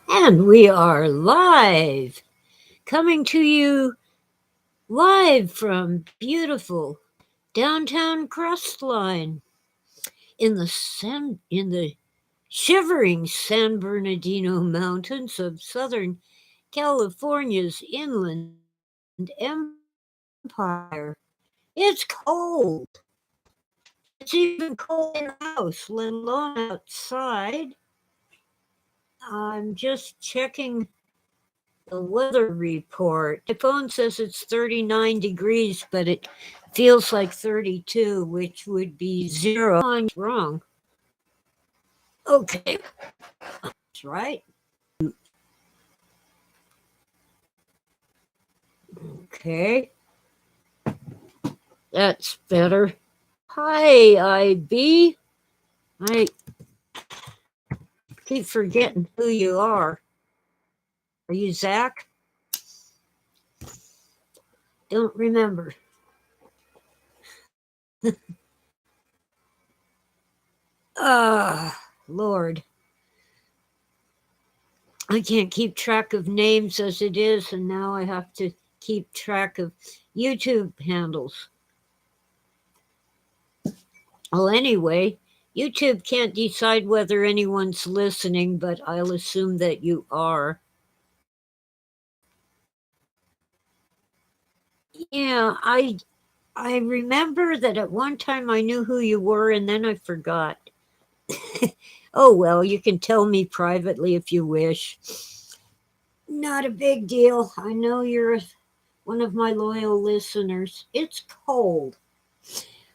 And we are live, coming to you live from beautiful downtown Crestline in the shivering San Bernardino Mountains of Southern California's Inland Empire. It's cold. It's even cold in the house, let alone outside. I'm just checking the weather report. My phone says it's 39 degrees, but it feels like 32, which would be zero. Wrong. Okay, that's right. Okay, that's better. Hi, IB. I keep forgetting who you are. Are you Zach? Don't remember. Lord. I can't keep track of names as it is, and now I have to keep track of YouTube handles. Well, anyway, YouTube can't decide whether anyone's listening, but I'll assume that you are. Yeah, I remember that at one time I knew who you were and then I forgot. Oh well, you can tell me privately if you wish. Not a big deal. I know you're one of my loyal listeners. It's cold.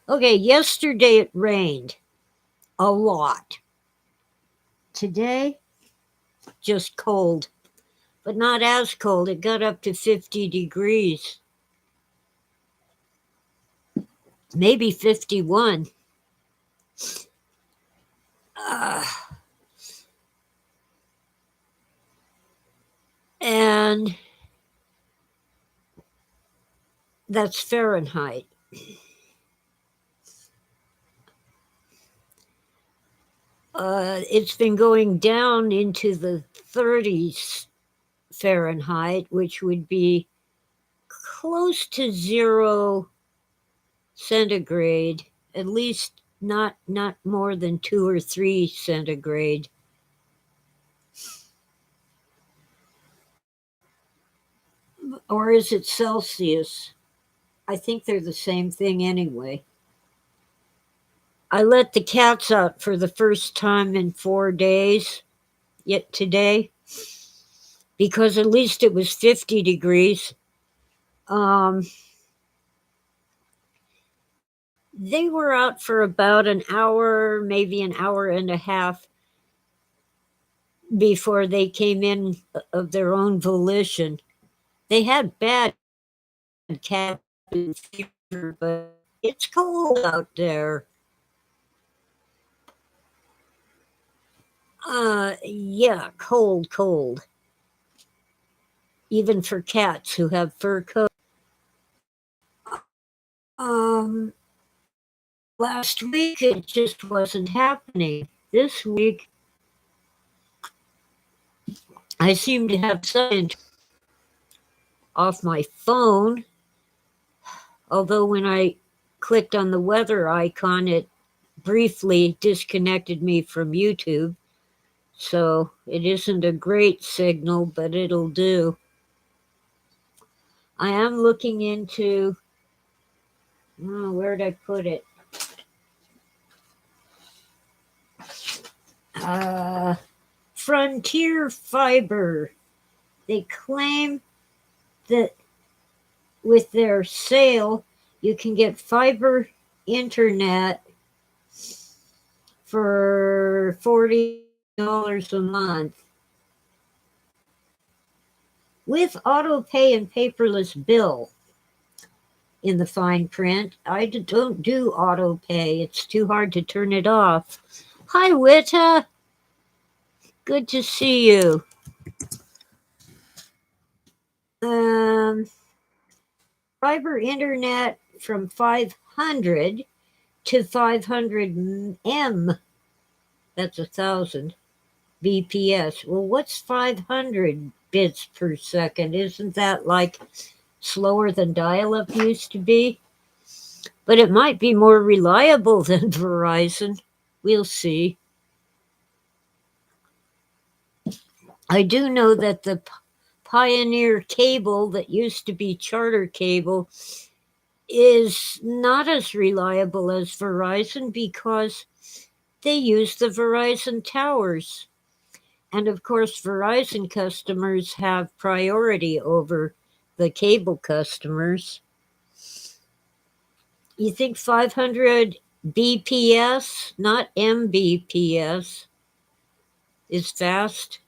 Okay, yesterday it rained a lot. Today, just cold, but not as cold. It got up to 50 degrees, maybe 51. Uh, and that's Fahrenheit. It's been going down into the 30s Fahrenheit, which would be close to zero centigrade, at least not more than 2 or 3 centigrade. Or is it Celsius? I think they're the same thing anyway. I let the cats out for the first time in 4 days yet today because at least it was 50 degrees. Um, they were out for about an hour, maybe an hour and a half before they came in of their own volition. They had bad cabin fever, but it's cold out there. Yeah, cold, cold. Even for cats who have fur coats. Um, last week it just wasn't happening. This week I seem to have some off my phone, although when I clicked on the weather icon, it briefly disconnected me from YouTube. So it isn't a great signal, but it'll do. I am looking into, oh, where'd I put it? Uh, Frontier Fiber. They claim that with their sale, you can get fiber internet for $40 a month with auto pay and paperless bill in the fine print. I don't do auto pay, it's too hard to turn it off. Hi, Witta. Good to see you. Um, Fiber internet from 500 to 500 M. That's 1,000. BPS. Well, what's 500 bits per second? Isn't that like slower than dial up used to be? But it might be more reliable than Verizon. We'll see. I do know that the Pioneer cable that used to be Charter cable is not as reliable as Verizon because they use the Verizon towers. And of course, Verizon customers have priority over the cable customers. You think 500 BPS, not Mbps, is fast?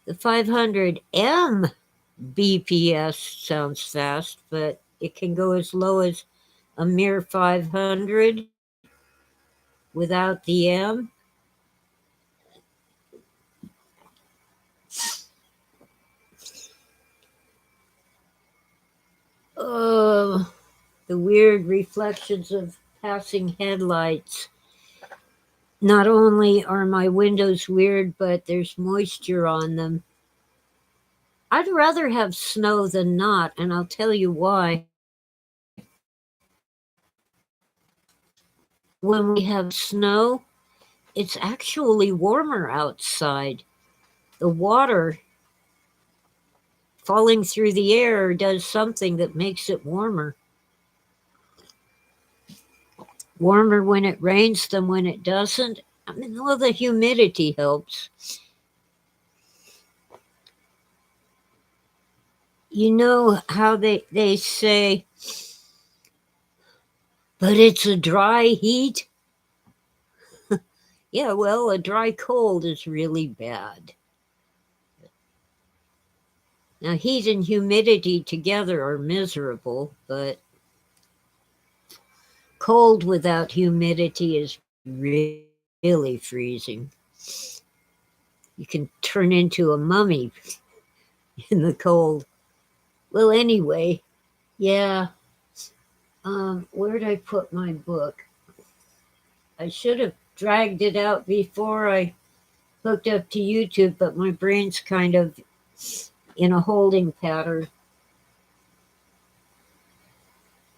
The 500 Mbps sounds fast, but it can go as low as a mere 500 without the M. Oh, the weird reflections of passing headlights. Not only are my windows weird, but there's moisture on them. I'd rather have snow than not, and I'll tell you why. When we have snow, it's actually warmer outside. The water falling through the air does something that makes it warmer. Warmer when it rains than when it doesn't. I mean, well, the humidity helps. You know how they say, but it's a dry heat? Yeah, well, a dry cold is really bad. Now, heat and humidity together are miserable, but cold without humidity is really freezing. You can turn into a mummy in the cold. Well, anyway, yeah. Where'd I put my book? I should have dragged it out before I hooked up to YouTube, but my brain's kind of in a holding pattern.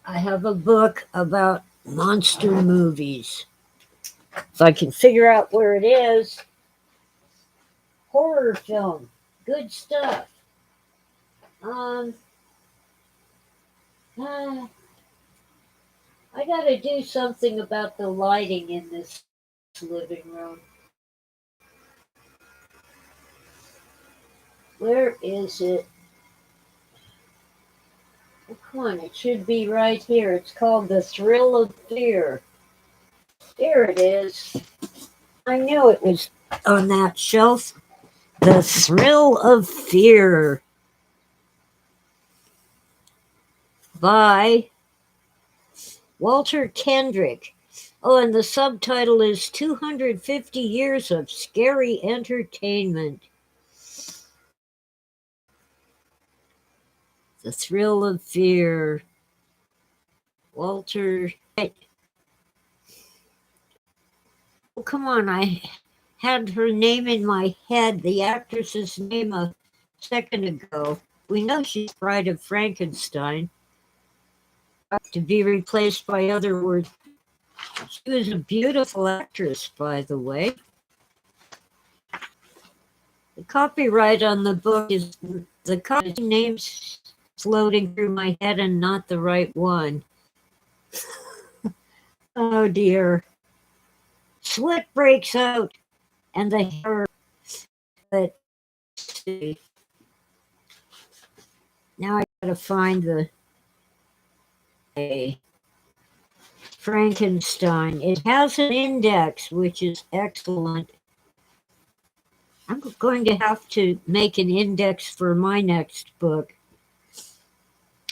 I have a book about monster movies. If I can figure out where it is, horror film, good stuff. Um, uh, I gotta do something about the lighting in this living room. Where is it? Oh, come on, it should be right here. It's called The Thrill of Fear. There it is. I knew it was on that shelf. The Thrill of Fear by Walter Kendrick. Oh, and the subtitle is 250 Years of Scary Entertainment. The Thrill of Fear. Walter. Oh, come on. I had her name in my head, the actress's name a second ago. We know she's Bride of Frankenstein. To be replaced by other words. She was a beautiful actress, by the way. The copyright on the book is the copy name's floating through my head and not the right one. Oh dear. Sweat breaks out and the hair. Let's see. Now I gotta find the Frankenstein. It has an index, which is excellent. I'm going to have to make an index for my next book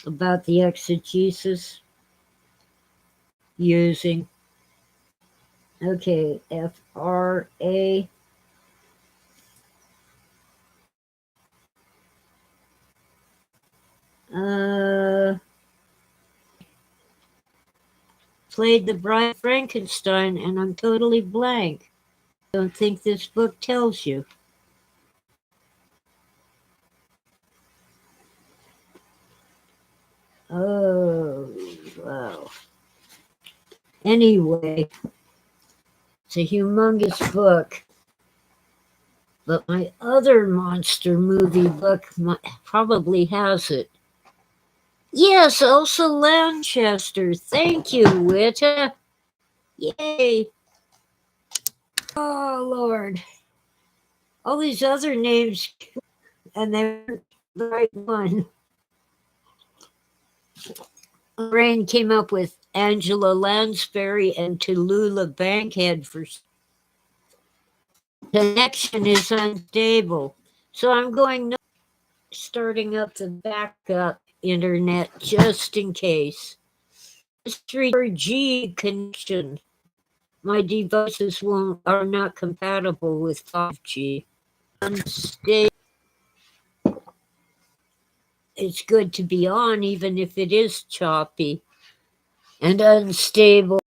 about the exegesis using. Okay, FRA. Played the Bride Frankenstein, and I'm totally blank. don't think this book tells you. Oh, wow. Anyway, it's a humongous book. But my other monster movie book probably has it. Yes, Elsa Lanchester. Thank you, Witta. Yay. Oh, Lord. All these other names, and they weren't the right one. Brain came up with Angela Lansbury and Tallulah Bankhead for connection is unstable. So I'm going starting up the backup internet just in case. 4G connection. My devices are not compatible with 5G. Unstable. It's good to be on even if it is choppy and unstable.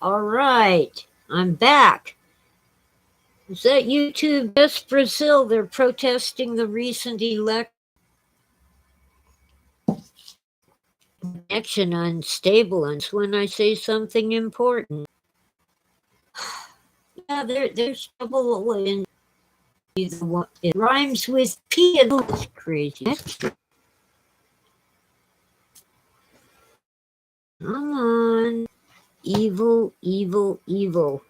All right, I'm back. Is that YouTube? Yes, Brazil. They're protesting the recent election. Connection unstable, and when I say something important. Yeah, there's trouble in it rhymes with P and it's crazy. Come on. Evil, evil, evil.